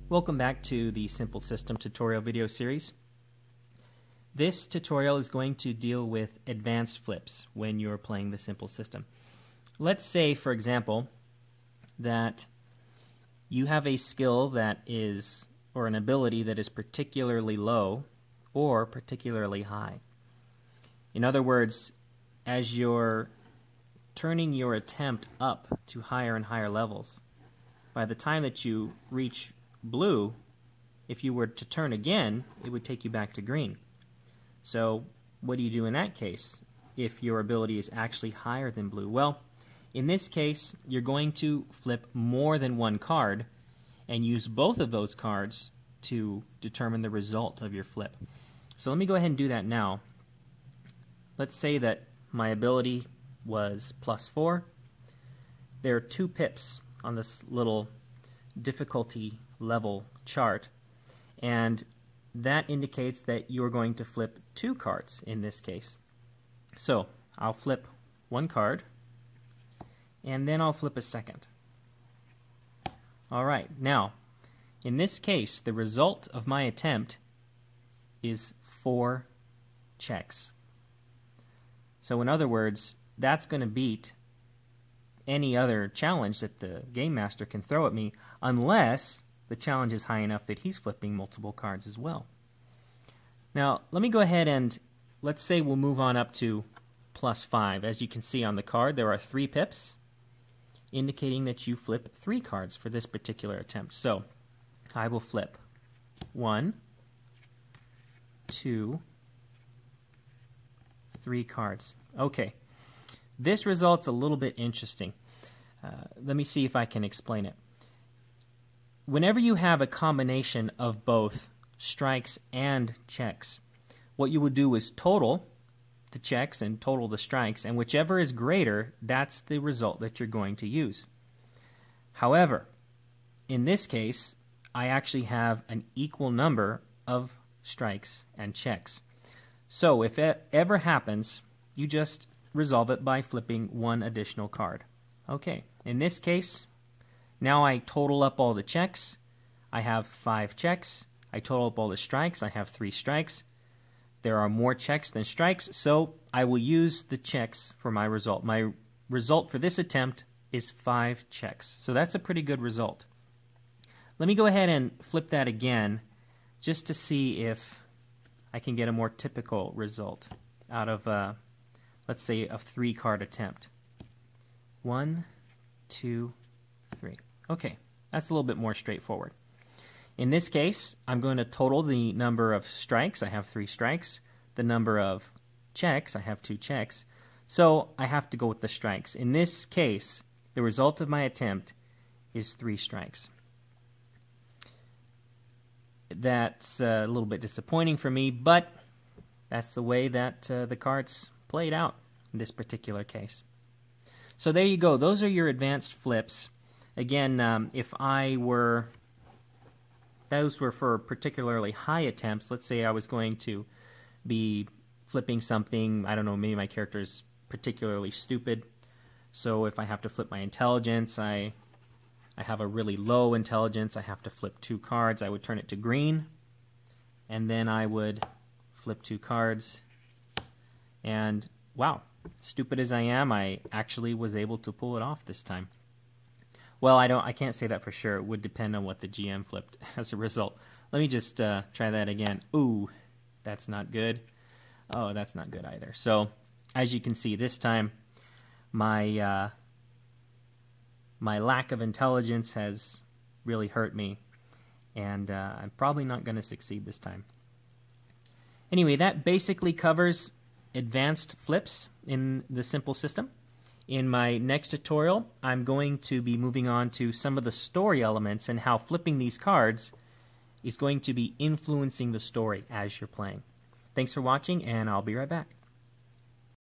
Welcome back to the Simple System tutorial video series. This tutorial is going to deal with advanced flips when you're playing the Simple System. Let's say, for example, that you have a skill that is, or an ability that is particularly low or particularly high. In other words, as you're turning your attempt up to higher and higher levels, by the time that you reach blue, if you were to turn again, it would take you back to green. So what do you do in that case if your ability is actually higher than blue? Well, in this case, you're going to flip more than one card and use both of those cards to determine the result of your flip. So let me go ahead and do that now. Let's say that my ability was +4. There are 2 pips on this little difficulty level chart, and that indicates that you're going to flip 2 cards in this case. So I'll flip 1 card and then I'll flip a second. Alright, now in this case the result of my attempt is 4 checks. So in other words, that's going to beat any other challenge that the Game Master can throw at me, unless the challenge is high enough that he's flipping multiple cards as well. Now, let me go ahead and let's say we'll move on up to +5. As you can see on the card, there are 3 pips, indicating that you flip 3 cards for this particular attempt. So, I will flip 1, 2, 3 cards. Okay, this result's a little bit interesting. Let me see if I can explain it. Whenever you have a combination of both strikes and checks, what you will do is total the checks and total the strikes, and whichever is greater, that's the result that you're going to use. However, in this case, I actually have an equal number of strikes and checks. So if it ever happens, you just resolve it by flipping 1 additional card. Okay, in this case, now I total up all the checks. I have 5 checks. I total up all the strikes. I have 3 strikes. There are more checks than strikes, so I will use the checks for my result. My result for this attempt is 5 checks. So that's a pretty good result. Let me go ahead and flip that again just to see if I can get a more typical result out of, let's say, a 3-card attempt. 1, 2, 3. Okay, that's a little bit more straightforward. In this case, I'm going to total the number of strikes. I have 3 strikes. The number of checks, I have 2 checks. So I have to go with the strikes. In this case, the result of my attempt is 3 strikes. That's a little bit disappointing for me, but that's the way that the cards played out in this particular case. So there you go. Those are your advanced flips. Again, those were for particularly high attempts. Let's say I was going to be flipping something, I don't know, maybe my character is particularly stupid. So if I have to flip my intelligence, I have a really low intelligence, I have to flip 2 cards, I would turn it to green, and then I would flip 2 cards, and wow, stupid as I am, I actually was able to pull it off this time. Well, I can't say that for sure. It would depend on what the GM flipped as a result. Let me just try that again. Ooh, that's not good. Oh, that's not good either. So, as you can see, this time my lack of intelligence has really hurt me, and I'm probably not going to succeed this time. Anyway, that basically covers advanced flips in the Simple System. In my next tutorial, I'm going to be moving on to some of the story elements and how flipping these cards is going to be influencing the story as you're playing. Thanks for watching, and I'll be right back.